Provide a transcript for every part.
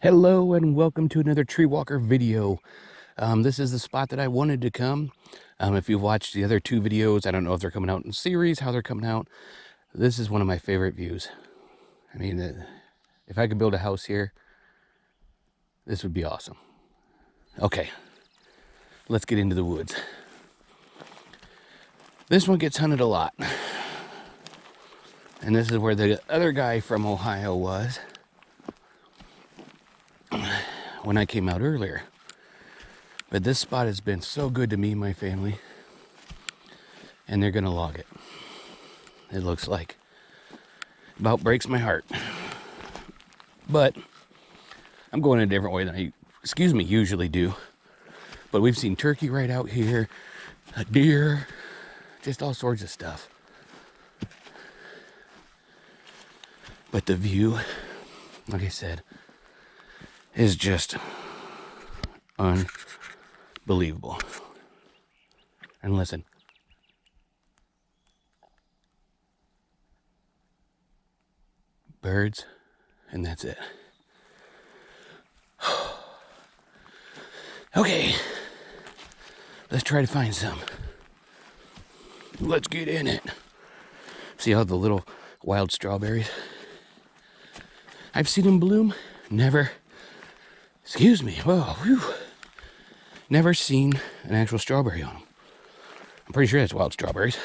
Hello and welcome to another TreeWalker video. This is the spot that I wanted to come. If you've watched the other two videos, I don't know if they're coming out in series, how they're coming out. This is one of my favorite views. I mean, if I could build a house here, this would be awesome. Okay, let's get into the woods. This one gets hunted a lot. And this is where the other guy from Ohio was when I came out earlier. But this spot has been so good to me and my family. And they're gonna log it. It looks like. About breaks my heart. But I'm going a different way than I, usually do. But we've seen turkey right out here, a deer, just all sorts of stuff. But the view, like I said, is just unbelievable. And listen. Birds, and that's it. Okay, let's try to find some. Let's get in it. See all the little wild strawberries? I've seen them bloom. Never, never seen an actual strawberry on them. I'm pretty sure that's wild strawberries.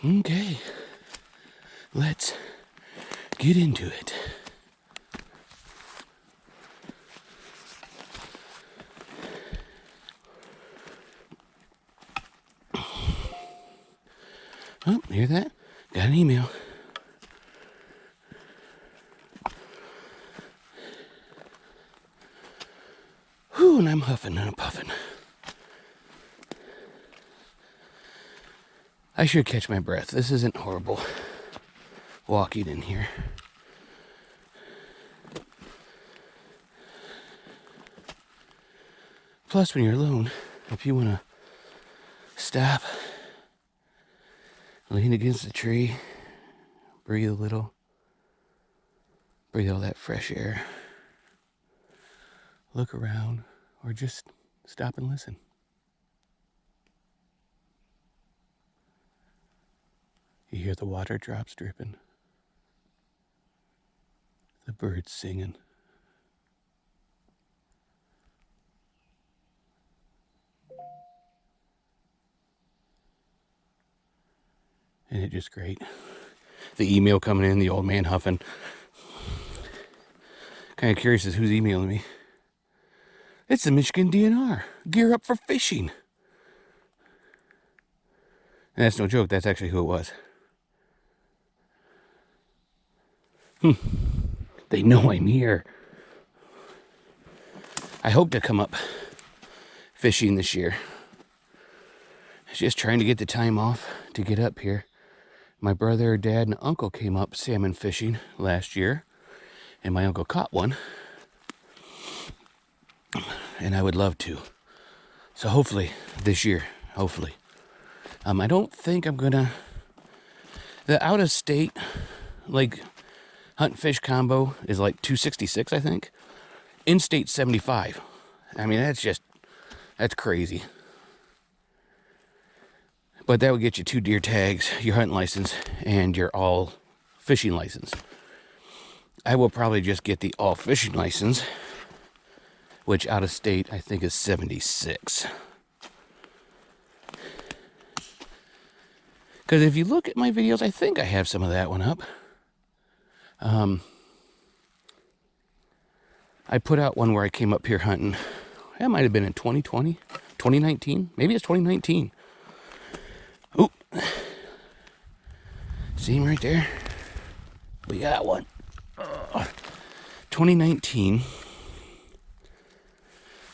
Okay, let's get into it. Oh, hear that? Got an email. Whew, and I'm huffing and I'm puffing. I should catch my breath. This isn't horrible walking in here. Plus, when you're alone, if you want to stop, lean against the tree, breathe a little, breathe all that fresh air, look around, or just stop and listen. You hear the water drops dripping, the birds singing. And it's just great. The email coming in, the old man huffing. Kind of curious as who's emailing me. It's the Michigan DNR. Gear up for fishing. And that's no joke. That's actually who it was. They know I'm here. I hope to come up fishing this year. Just trying to get the time off to get up here. My brother, dad, and uncle came up salmon fishing last year, and my uncle caught one. And I would love to. So hopefully this year, hopefully. I don't think I'm gonna. The out of state, like hunt and fish combo is like $266, I think. In state 75. I mean, that's crazy. But that would get you 2 deer tags, your hunting license, and your all fishing license. I will probably just get the all fishing license, which out of state I think is 76. Because if you look at my videos, I think I have some of that one up. I put out one where I came up here hunting. That might have been in 2020, 2019. Maybe it's 2019. Ooh. See him right there? We got one. 2019.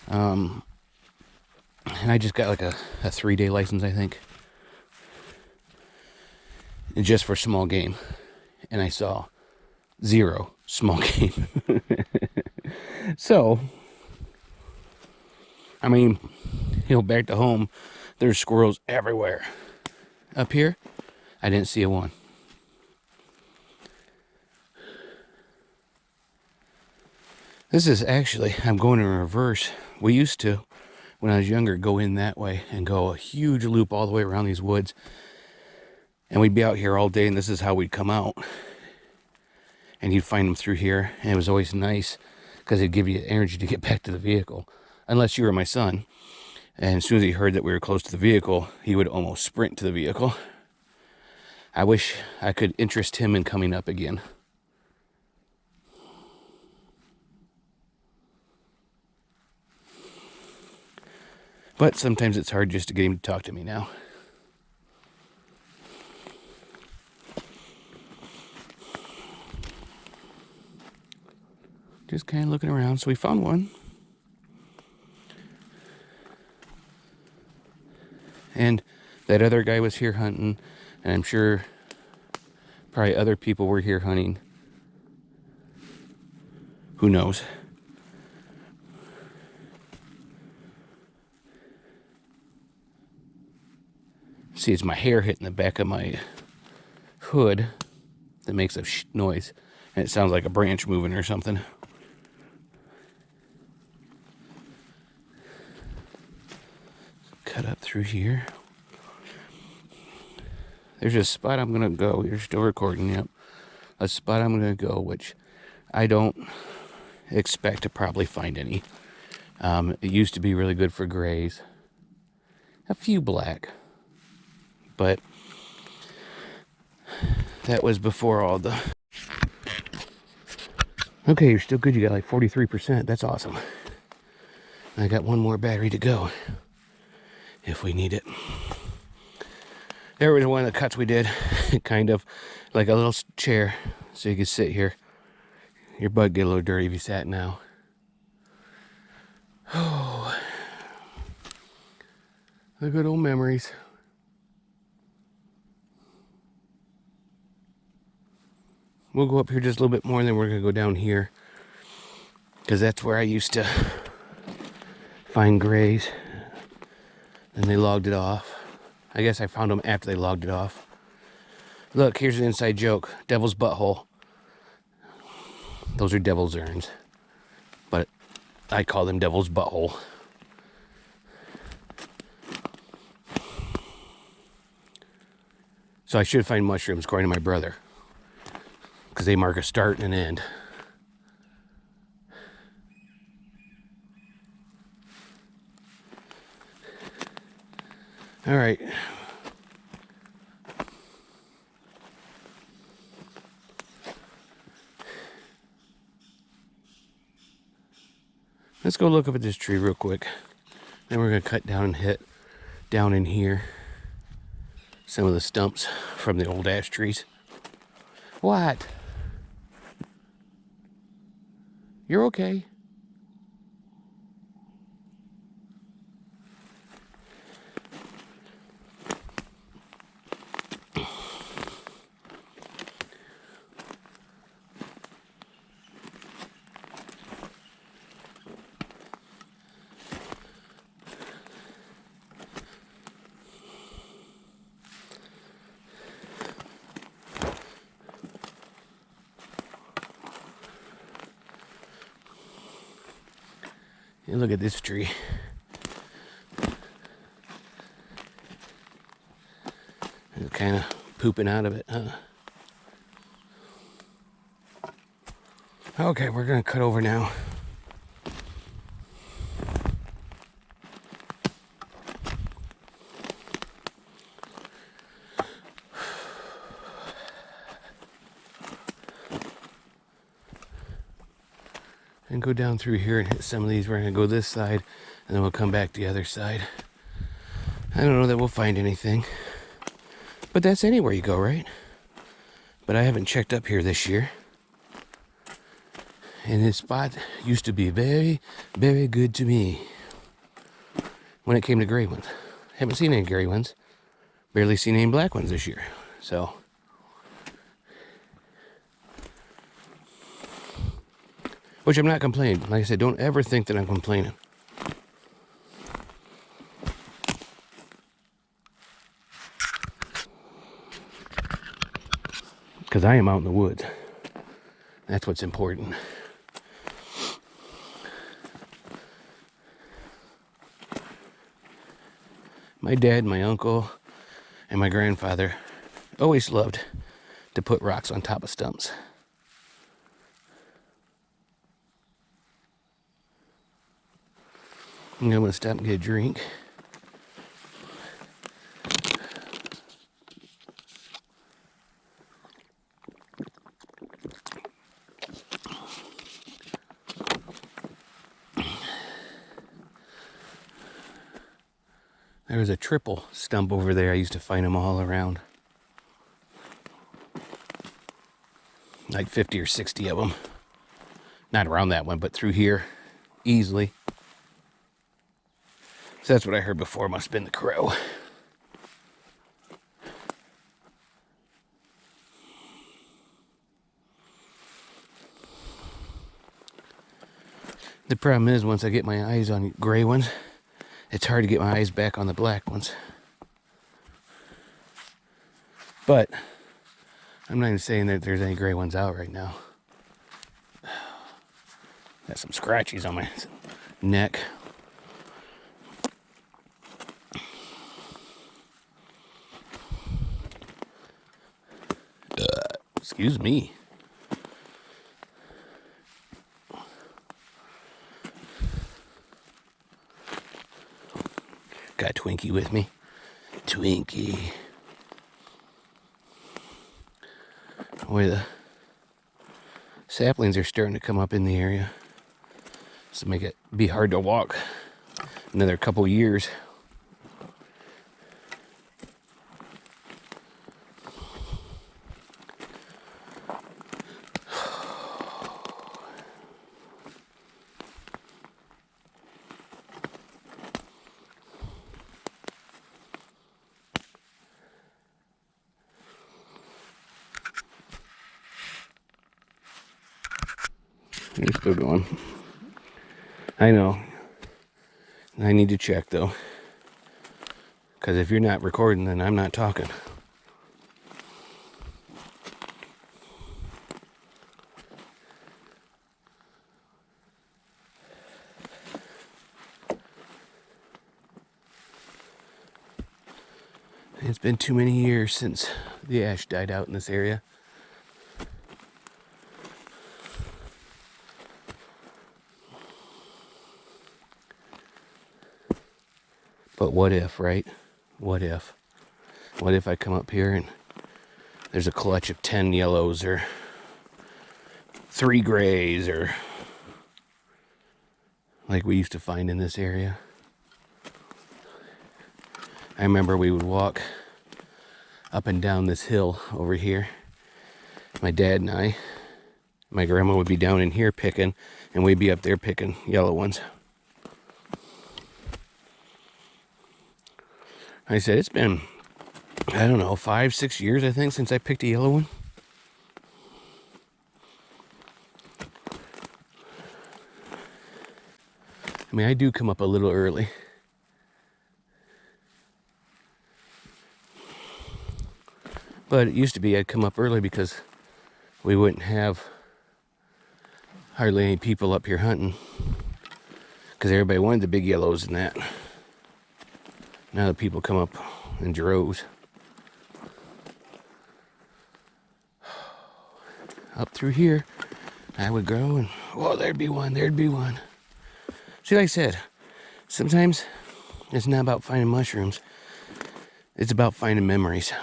And I just got like a 3-day license, I think. And just for small game. And I saw 0 small game. So, I mean, back to home, there's squirrels everywhere. Up here, I didn't see a one. This is actually, I'm going in reverse. We used to, when I was younger, go in that way and go a huge loop all the way around these woods. And we'd be out here all day, and this is how we'd come out. And you'd find them through here, and it was always nice because it'd give you energy to get back to the vehicle. Unless you were my son. And as soon as he heard that we were close to the vehicle, he would almost sprint to the vehicle. I wish I could interest him in coming up again. But sometimes it's hard just to get him to talk to me now. Just kind of looking around. So we found one. And that other guy was here hunting. And I'm sure probably other people were here hunting. Who knows? See, it's my hair hitting the back of my hood that makes a noise. And it sounds like a branch moving or something. Cut up through here. There's a spot I'm going to go. You're still recording, yep. A spot I'm going to go, which I don't expect to probably find any. It used to be really good for grays. A few black. But that was before all the... Okay, you're still good. You got like 43%. That's awesome. I got one more battery to go if we need it. There was one of the cuts we did, kind of like a little chair, so you could sit here. Your butt get a little dirty if you sat now. Oh, the good old memories. We'll go up here just a little bit more, and then we're going to go down here. Because that's where I used to find grays. And they logged it off. I guess I found them after they logged it off. Look, here's an inside joke. Devil's butthole. Those are devil's urns. But I call them devil's butthole. So I should find mushrooms, according to my brother. Because they mark a start and an end. All right. Let's go look up at this tree real quick. Then we're going to cut down and hit down in here some of the stumps from the old ash trees. What? You're okay. And look at this tree. It's kind of pooping out of it, huh? Okay, we're gonna cut over now. And go down through here and hit some of these. We're gonna go this side, and then we'll come back the other side. I don't know that we'll find anything, but that's anywhere you go, right? But I haven't checked up here this year. And this spot used to be very, very good to me when it came to gray ones. Haven't seen any gray ones. Barely seen any black ones this year. So, which I'm not complaining. Like I said, don't ever think that I'm complaining. because I am out in the woods. That's what's important. My dad, my uncle, and my grandfather always loved to put rocks on top of stumps. I'm going to stop and get a drink. There was a triple stump over there. I used to find them all around. Like 50 or 60 of them. Not around that one, but through here. Easily. So that's what I heard before. Must have been the crow. The problem is, once I get my eyes on gray ones, it's hard to get my eyes back on the black ones. But I'm not even saying that there's any gray ones out right now. Got some scratchies on my neck. Excuse me. Got Twinkie with me. Twinkie. Boy, the saplings are starting to come up in the area. So make it be hard to walk another couple years. You're still going. I know. I need to check though. Because if you're not recording, then I'm not talking. It's been too many years since the ash died out in this area. But what if, right? What if? What if I come up here and there's a clutch of 10 yellows or 3 grays or like we used to find in this area? I remember we would walk up and down this hill over here. My dad and I. My grandma would be down in here picking, and we'd be up there picking yellow ones. I said, it's been, I don't know, 5-6 years, I think, since I picked a yellow one. I mean, I do come up a little early. But it used to be I'd come up early because we wouldn't have hardly any people up here hunting. Because everybody wanted the big yellows and that. Now the people come up in droves. Up through here, I would go and, oh, there'd be one, there'd be one. See, like I said, sometimes it's not about finding mushrooms. It's about finding memories.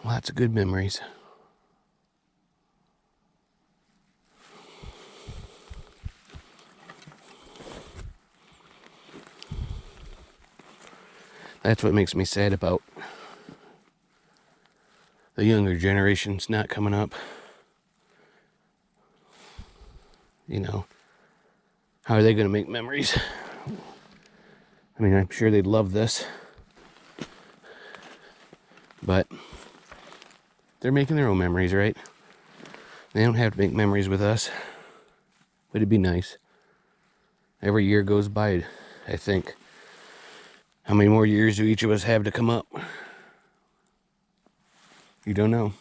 Lots of good memories. That's what makes me sad about the younger generations not coming up. You know, how are they going to make memories? I mean, I'm sure they'd love this. But they're making their own memories, right? They don't have to make memories with us. But it'd be nice. Every year goes by, I think. How many more years do each of us have to come up? You don't know.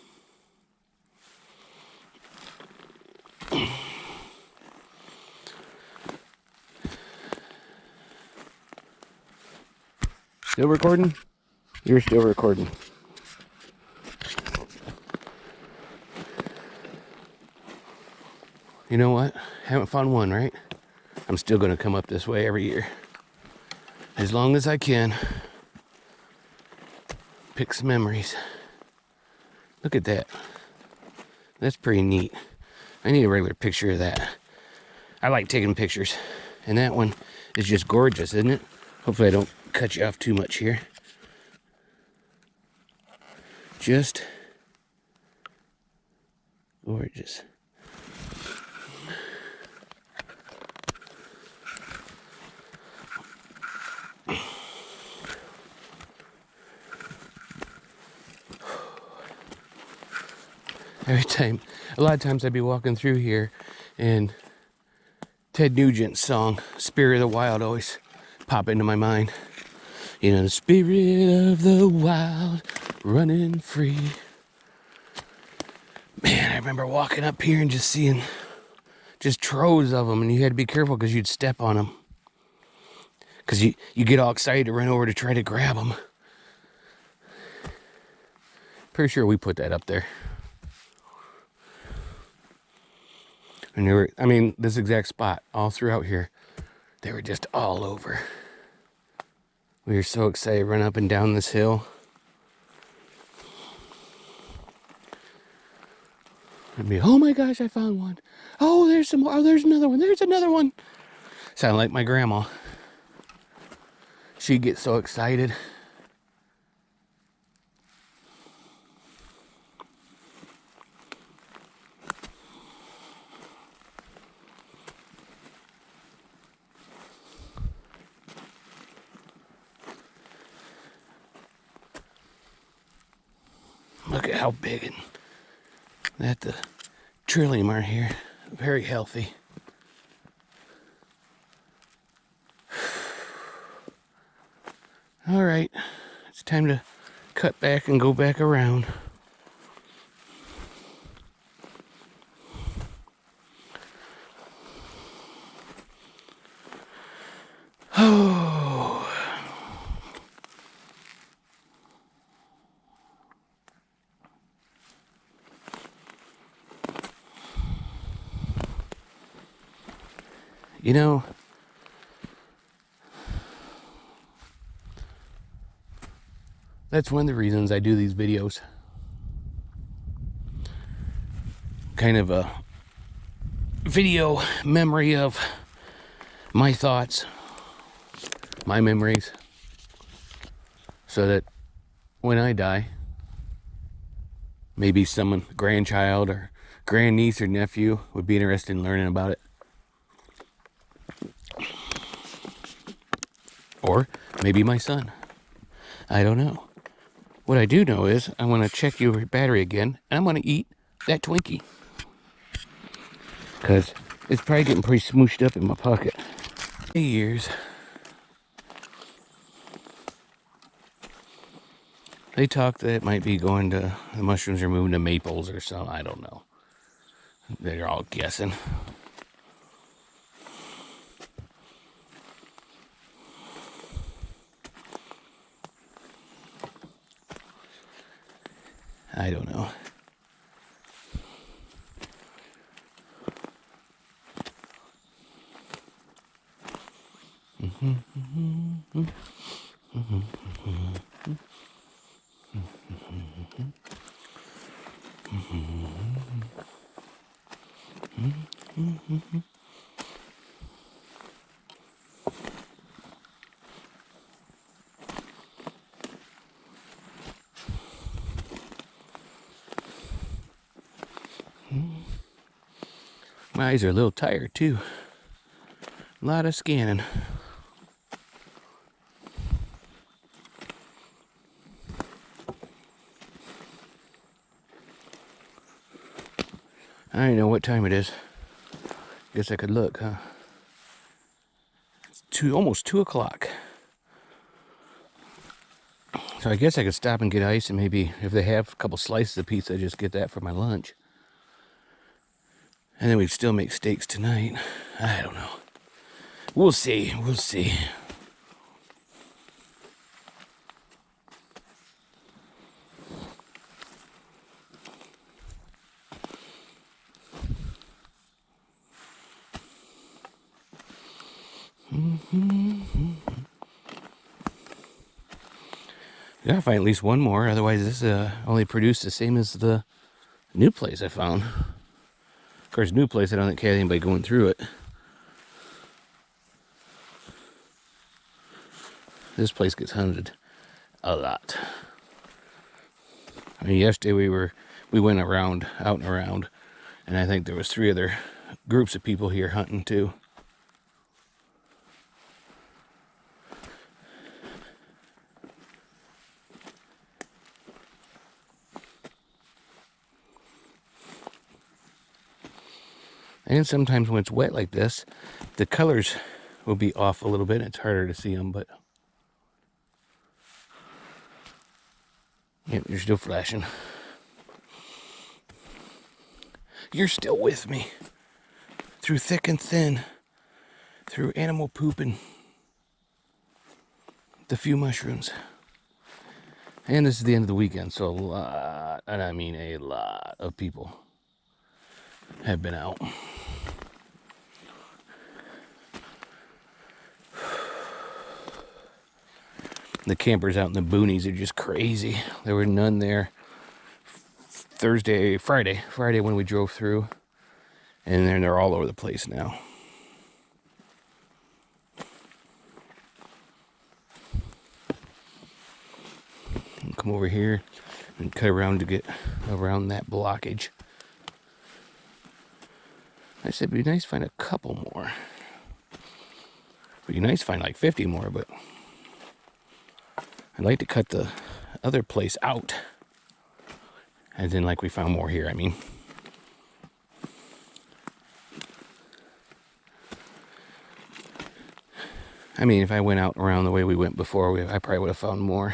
Still recording? You're still recording. You know what? Haven't found one, right? I'm still going to come up this way every year. As long as I can. Pick some memories. Look at that. That's pretty neat. I need a regular picture of that. I like taking pictures. And that one is just gorgeous, isn't it? Hopefully I don't cut you off too much here. Just gorgeous. A lot of times I'd be walking through here and Ted Nugent's song, Spirit of the Wild, always pop into my mind. You know, the spirit of the wild, running free. Man, I remember walking up here and just seeing just troves of them, and you had to be careful because you'd step on them. Because you get all excited to run over to try to grab them. Pretty sure we put that up there. And they were, I mean, this exact spot, all throughout here, they were just all over. We were so excited to run up and down this hill. I'd be, oh my gosh, I found one. Oh, there's some more. Oh, there's another one. There's another one. Sound like my grandma. She'd get so excited. Look at how big and that the trillium are here. Very healthy. All right, it's time to cut back and go back around. Oh. You know, that's one of the reasons I do these videos. Kind of a video memory of my thoughts, my memories, so that when I die, maybe someone, grandchild or grandniece or nephew, would be interested in learning about it. Or maybe my son. I don't know. What I do know is I want to check your battery again, and I'm going to eat that Twinkie. Because it's probably getting pretty smooshed up in my pocket. Years. They talk that it might be going to, the mushrooms are moving to maples or something. I don't know. They're all guessing. I don't know. My eyes are a little tired too. A lot of scanning. I don't know what time it is. Guess I could look, huh? almost 2 o'clock. So I guess I could stop and get ice, and maybe if they have a couple slices of pizza, just get that for my lunch. And then we'd still make steaks tonight. I don't know. We'll see. We'll see. Gotta find at least one more, otherwise this only produced the same as the new place I found. Of course, new place I don't think had anybody going through it. This place gets hunted a lot. I mean, yesterday we went around, out and around, and I think there was 3 other groups of people here hunting too. And sometimes when it's wet like this, the colors will be off a little bit. It's harder to see them, but yep, you're still flashing. You're still with me through thick and thin, through animal poop and the few mushrooms. And this is the end of the weekend, so a lot, and I mean a lot of people have been out. The campers out in the boonies are just crazy. There were none there Friday when we drove through, and then they're all over the place now. Come over here and cut around to get around that blockage. I said it'd be nice to find a couple more. It'd be nice to find like 50 more, but I'd like to cut the other place out. As in, like, we found more here, I mean. I mean, if I went out around the way we went before, I probably would have found more.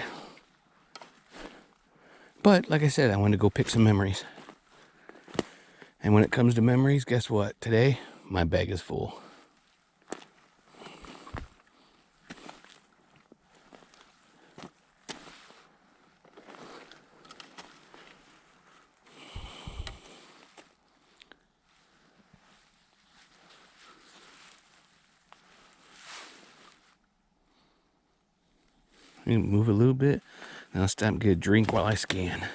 But, like I said, I wanted to go pick some memories. And when it comes to memories, guess what? Today, my bag is full. Move a little bit, and I'll stop and get a drink while I scan.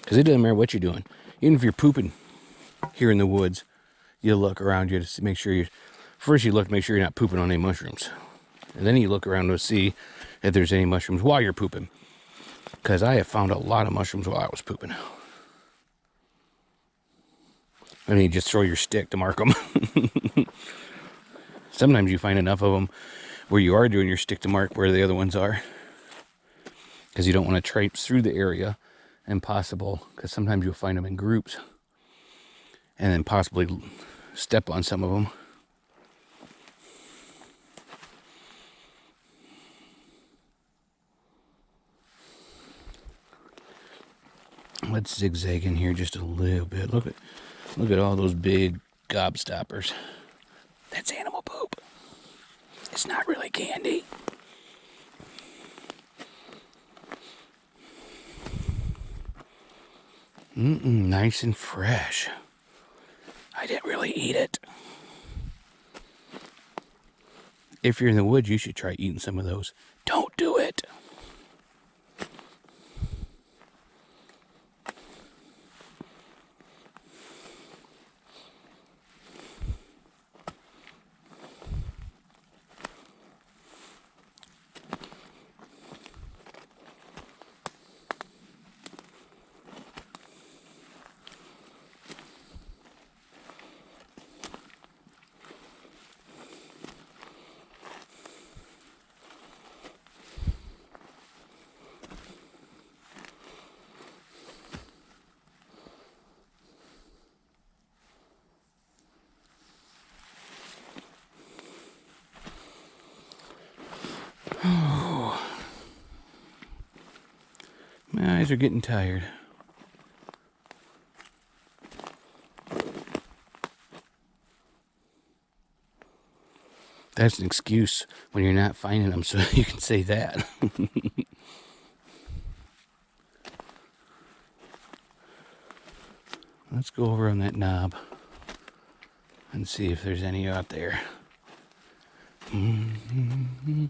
Because it doesn't matter what you're doing. Even if you're pooping here in the woods, you look around you to make sure first you look to make sure you're not pooping on any mushrooms. And then you look around to see if there's any mushrooms while you're pooping. Because I have found a lot of mushrooms while I was pooping. I mean, just throw your stick to mark them. Sometimes you find enough of them where you are doing your stick to mark where the other ones are. Because you don't want to traipse through the area. Impossible. Because sometimes you'll find them in groups. And then possibly step on some of them. Let's zigzag in here just a little bit. Look at all those big gobstoppers. That's animal poop. It's not really candy. Nice and fresh. I didn't really eat it. If you're in the woods, you should try eating some of those. Don't do it. are getting tired. That's an excuse when you're not finding them, so you can say that. Let's go over on that knob and see if there's any out there. You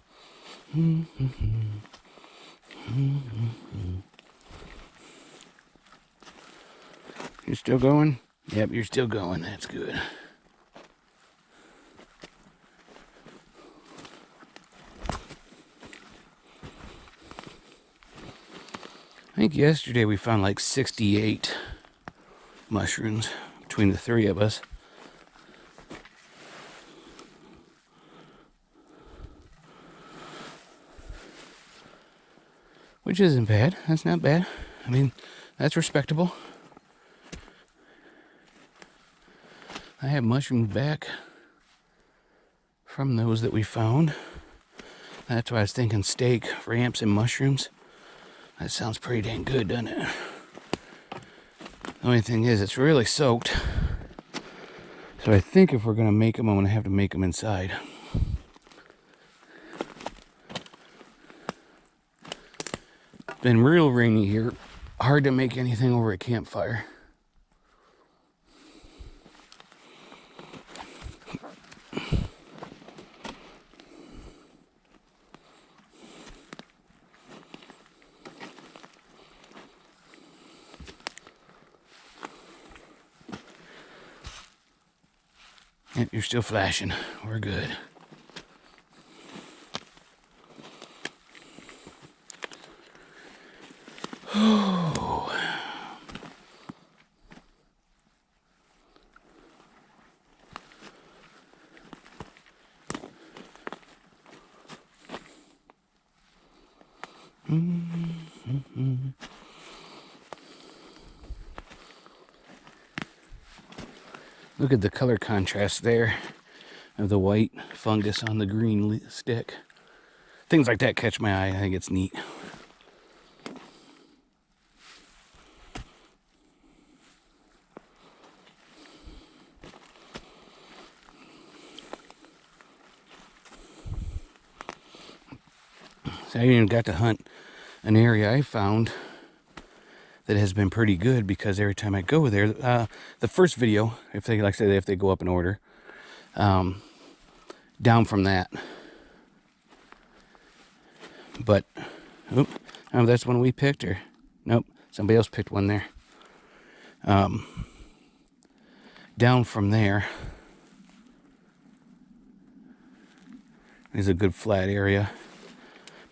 still going? Yep, you're still going. That's good. I think yesterday we found like 68 mushrooms between the three of us. Which isn't bad. That's not bad. I mean, that's respectable. I have mushrooms back from those that we found. That's why I was thinking steak, ramps, and mushrooms. That sounds pretty dang good, doesn't it? The only thing is, it's really soaked. So I think if we're going to make them, I'm going to have to make them inside. It's been real rainy here. Hard to make anything over a campfire. Yep, you're still flashing. We're good. Oh. Look at the color contrast there of the white fungus on the green stick. Things like that catch my eye. I think it's neat. So I even got to hunt an area I found that has been pretty good, because every time I go there, the first video, if they, like I said, if they go up in order, down from that. But, oh, that's one we picked, or nope, somebody else picked one there. Down from there is a good flat area,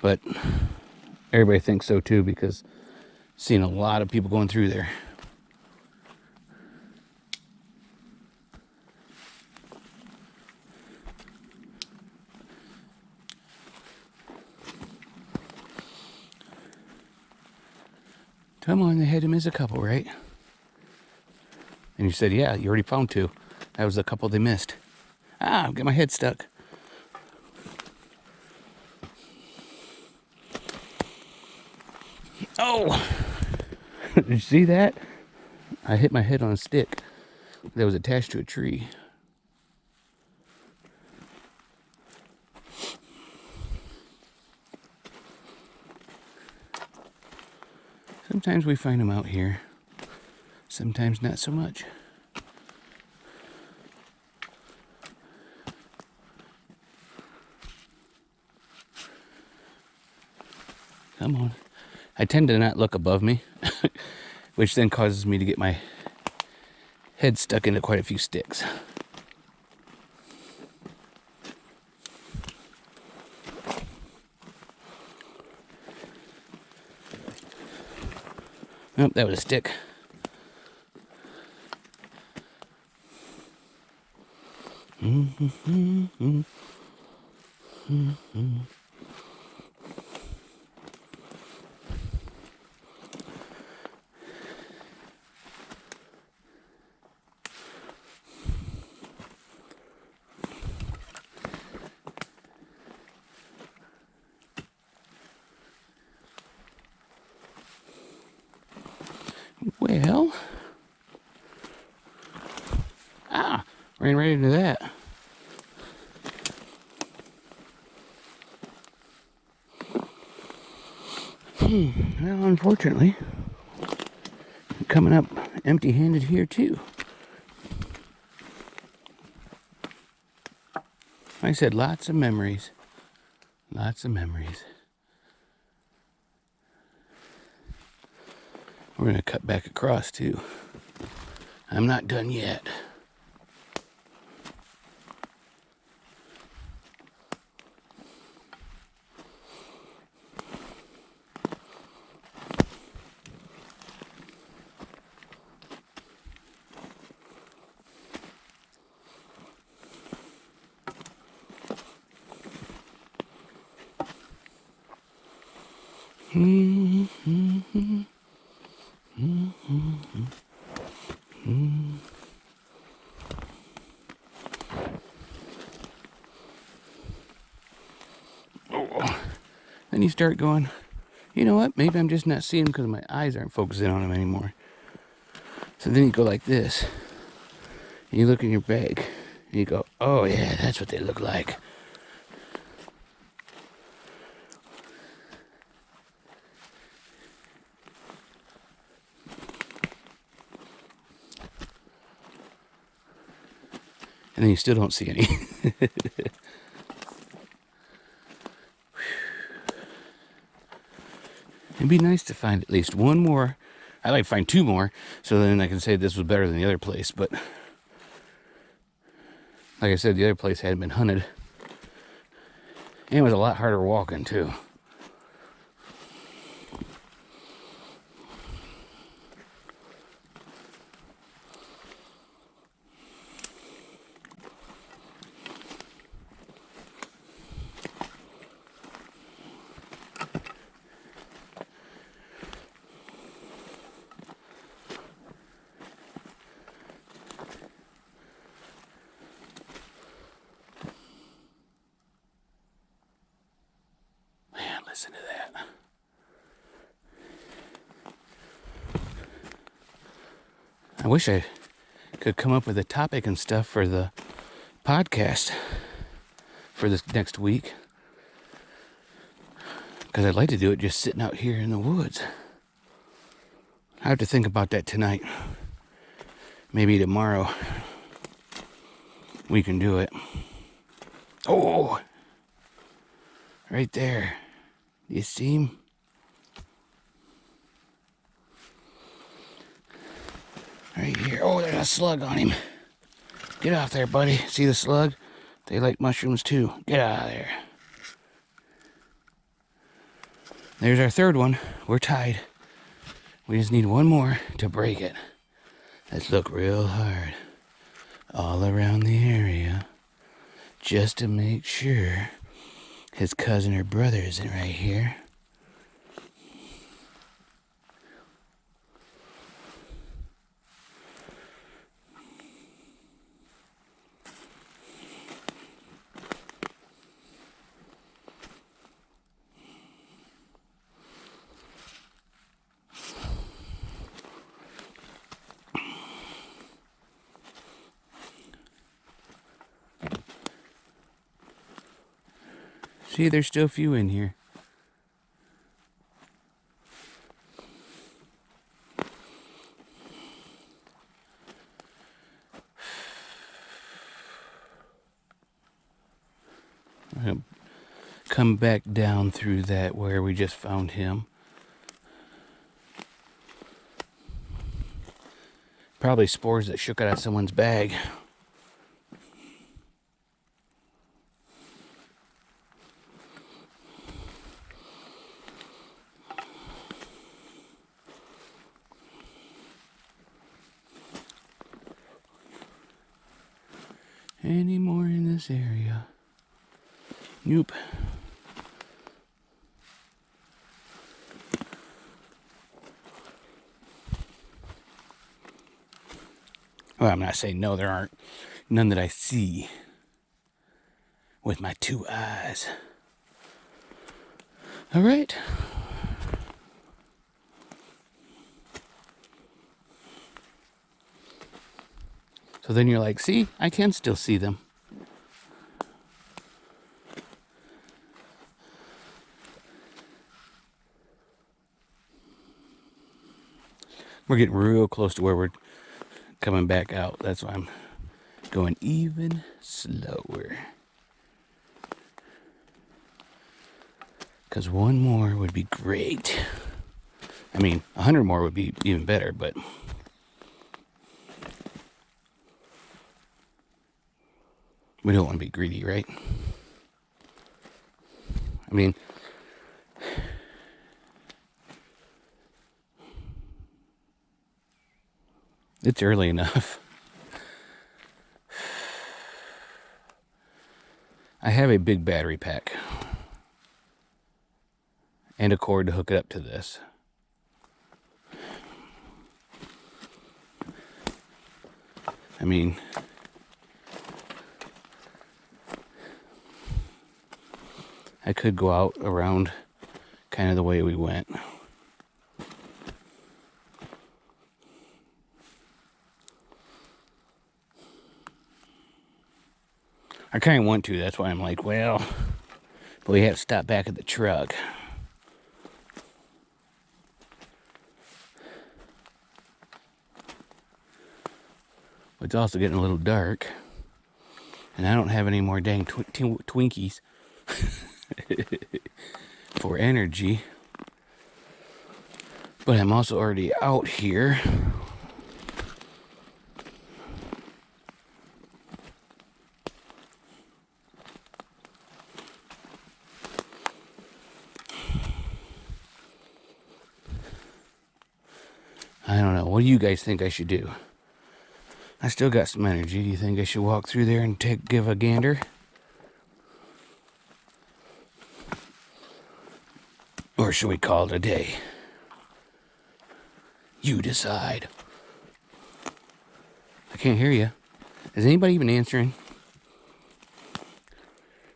but everybody thinks so too, because seen a lot of people going through there. Come on, they had to miss a couple, right? And you said, yeah, you already found two. That was the couple they missed. Ah, I've got my head stuck. Oh! Did you see that? I hit my head on a stick that was attached to a tree. Sometimes we find them out here. Sometimes not so much. Come on. I tend to not look above me, which then causes me to get my head stuck into quite a few sticks. Oh, that was a stick. Well, ran right into that. Well, unfortunately, I'm coming up empty-handed here too. Like I said, lots of memories. Lots of memories. We're going to cut back across too. I'm not done yet. Then you start going, you know what? Maybe I'm just not seeing them because my eyes aren't focusing on them anymore. So then you go like this. And you look in your bag. And you go, oh yeah, that's what they look like. And then you still don't see any. It'd be nice to find at least one more. I'd like to find two more, so then I can say this was better than the other place. But like I said, the other place hadn't been hunted. And it was a lot harder walking, too. Listen to that. I wish I could come up with a topic and stuff for the podcast for this next week. Because I'd like to do it just sitting out here in the woods. I have to think about that tonight. Maybe tomorrow we can do it. Oh! Right there. You see him? Right here. Oh, there's a slug on him. Get off there, buddy. See the slug? They like mushrooms too. Get out of there. There's our third one. We're tied. We just need one more to break it. Let's look real hard all around the area just to make sure his cousin or brother isn't right here. See, there's still a few in here. I'm gonna come back down through that where we just found him. Probably spores that shook out of someone's bag. Any more in this area? Nope. Well, I'm not saying no, there aren't none that I see with my two eyes. All right. So then you're like, see, I can still see them. We're getting real close to where we're coming back out. That's why I'm going even slower. Because one more would be great. I mean, 100 more would be even better, but we don't want to be greedy, right? I mean, it's early enough. I have a big battery pack and a cord to hook it up to this. I mean, I could go out around kind of the way we went. I kind of want to, that's why I'm like, well, but we have to stop back at the truck. It's also getting a little dark, and I don't have any more dang Twinkies for energy. But I'm also already out here. I don't know. What do you guys think I should do? I still got some energy. Do you think I should walk through there and give a gander? Or should we call it a day? You decide. I can't hear you. Is anybody even answering?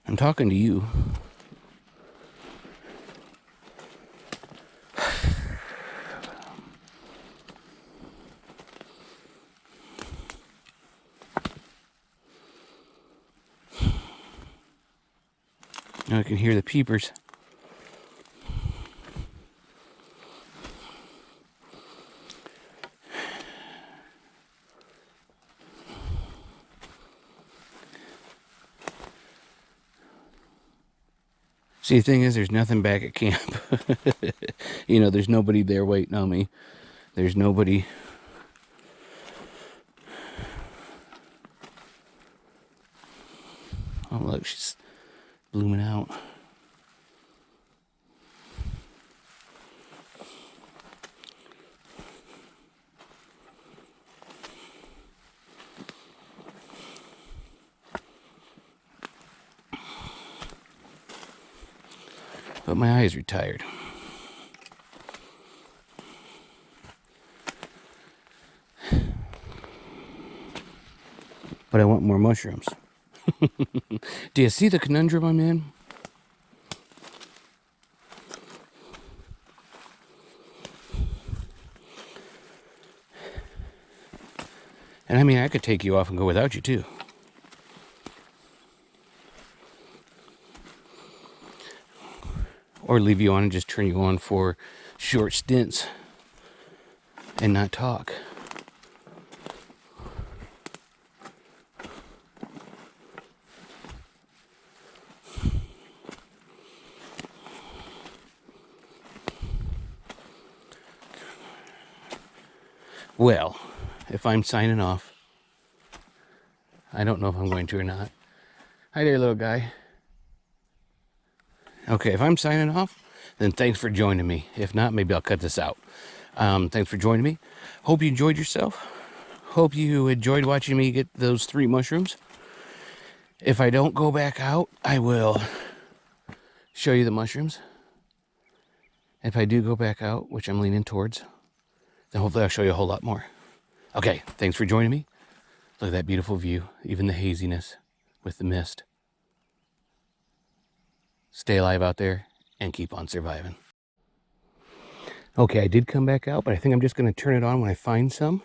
I'm talking to you. Now I can hear the peepers. See, the thing is, there's nothing back at camp. You know, there's nobody there waiting on me. There's nobody. Oh, look, she's blooming out. But my eyes are tired. But I want more mushrooms. Do you see the conundrum I'm in? And I mean, I could take you off and go without you too. Or leave you on and just turn you on for short stints and not talk. Well, if I'm signing off, I don't know if I'm going to or not. Hi there, little guy. Okay, if I'm signing off, then thanks for joining me. If not, maybe I'll cut this out. Thanks for joining me. Hope you enjoyed yourself. Hope you enjoyed watching me get those 3 mushrooms. If I don't go back out, I will show you the mushrooms. If I do go back out, which I'm leaning towards, then hopefully I'll show you a whole lot more. Okay, thanks for joining me. Look at that beautiful view, even the haziness with the mist. Stay alive out there and keep on surviving. Okay, I did come back out, but I think I'm just going to turn it on when I find some.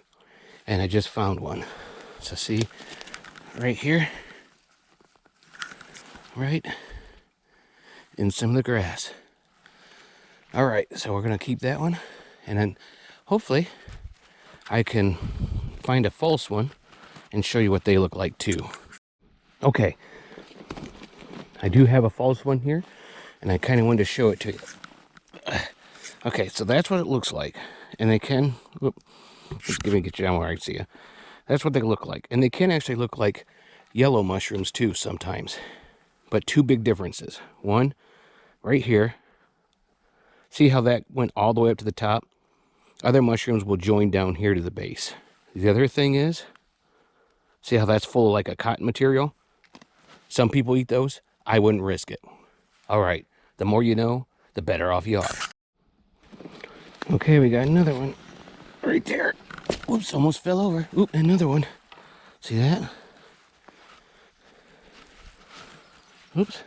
And I just found one. So see, right here, right in some of the grass. All right, so we're gonna keep that one, and then hopefully I can find a false one and show you what they look like too. Okay, I do have a false one here, and I kind of wanted to show it to you. Okay, so that's what it looks like, and they can, just give me get you down where I can see you. That's what they look like, and they can actually look like yellow mushrooms too sometimes, but two big differences. One, right here, see how that went all the way up to the top? Other mushrooms will join down here to the base. The other thing is, see how that's full of like a cotton material? Some people eat those. I wouldn't risk it. All right, the more you know, the better off you are. Okay, we got another one right there. Whoops, almost fell over. Oop, another one. See that? Oops.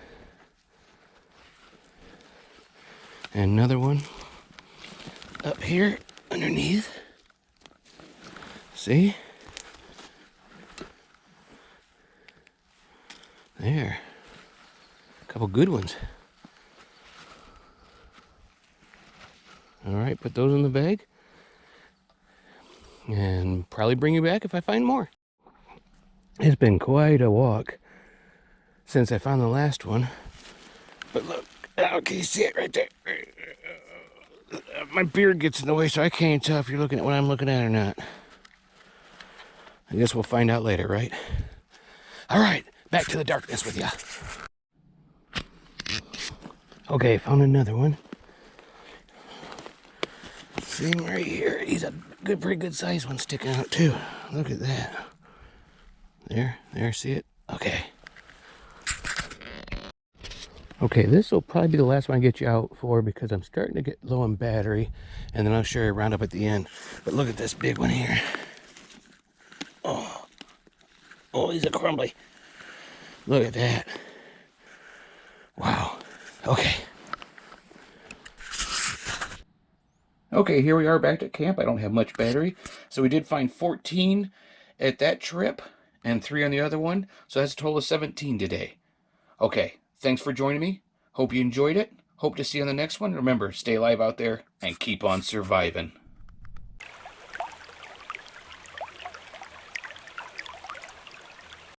And another one up here underneath. See? There. A couple good ones. All right, put those in the bag. And probably bring you back if I find more. It's been quite a walk since I found the last one. But look, can you see it right there? My beard gets in the way, so I can't tell if you're looking at what I'm looking at or not. I guess we'll find out later, right? All right, back to the darkness with ya. Okay, found another one. See him right here. He's a pretty good sized one sticking out too. Look at that. There, see it? Okay. Okay, this will probably be the last one I get you out for because I'm starting to get low on battery, and then I'll show you a roundup at the end. But look at this big one here. Oh, he's a crumbly. Look at that. Wow. Okay. Okay, here we are back at camp. I don't have much battery. So we did find 14 at that trip and 3 on the other one. So that's a total of 17 today. Okay, thanks for joining me. Hope you enjoyed it. Hope to see you on the next one. Remember, stay alive out there and keep on surviving.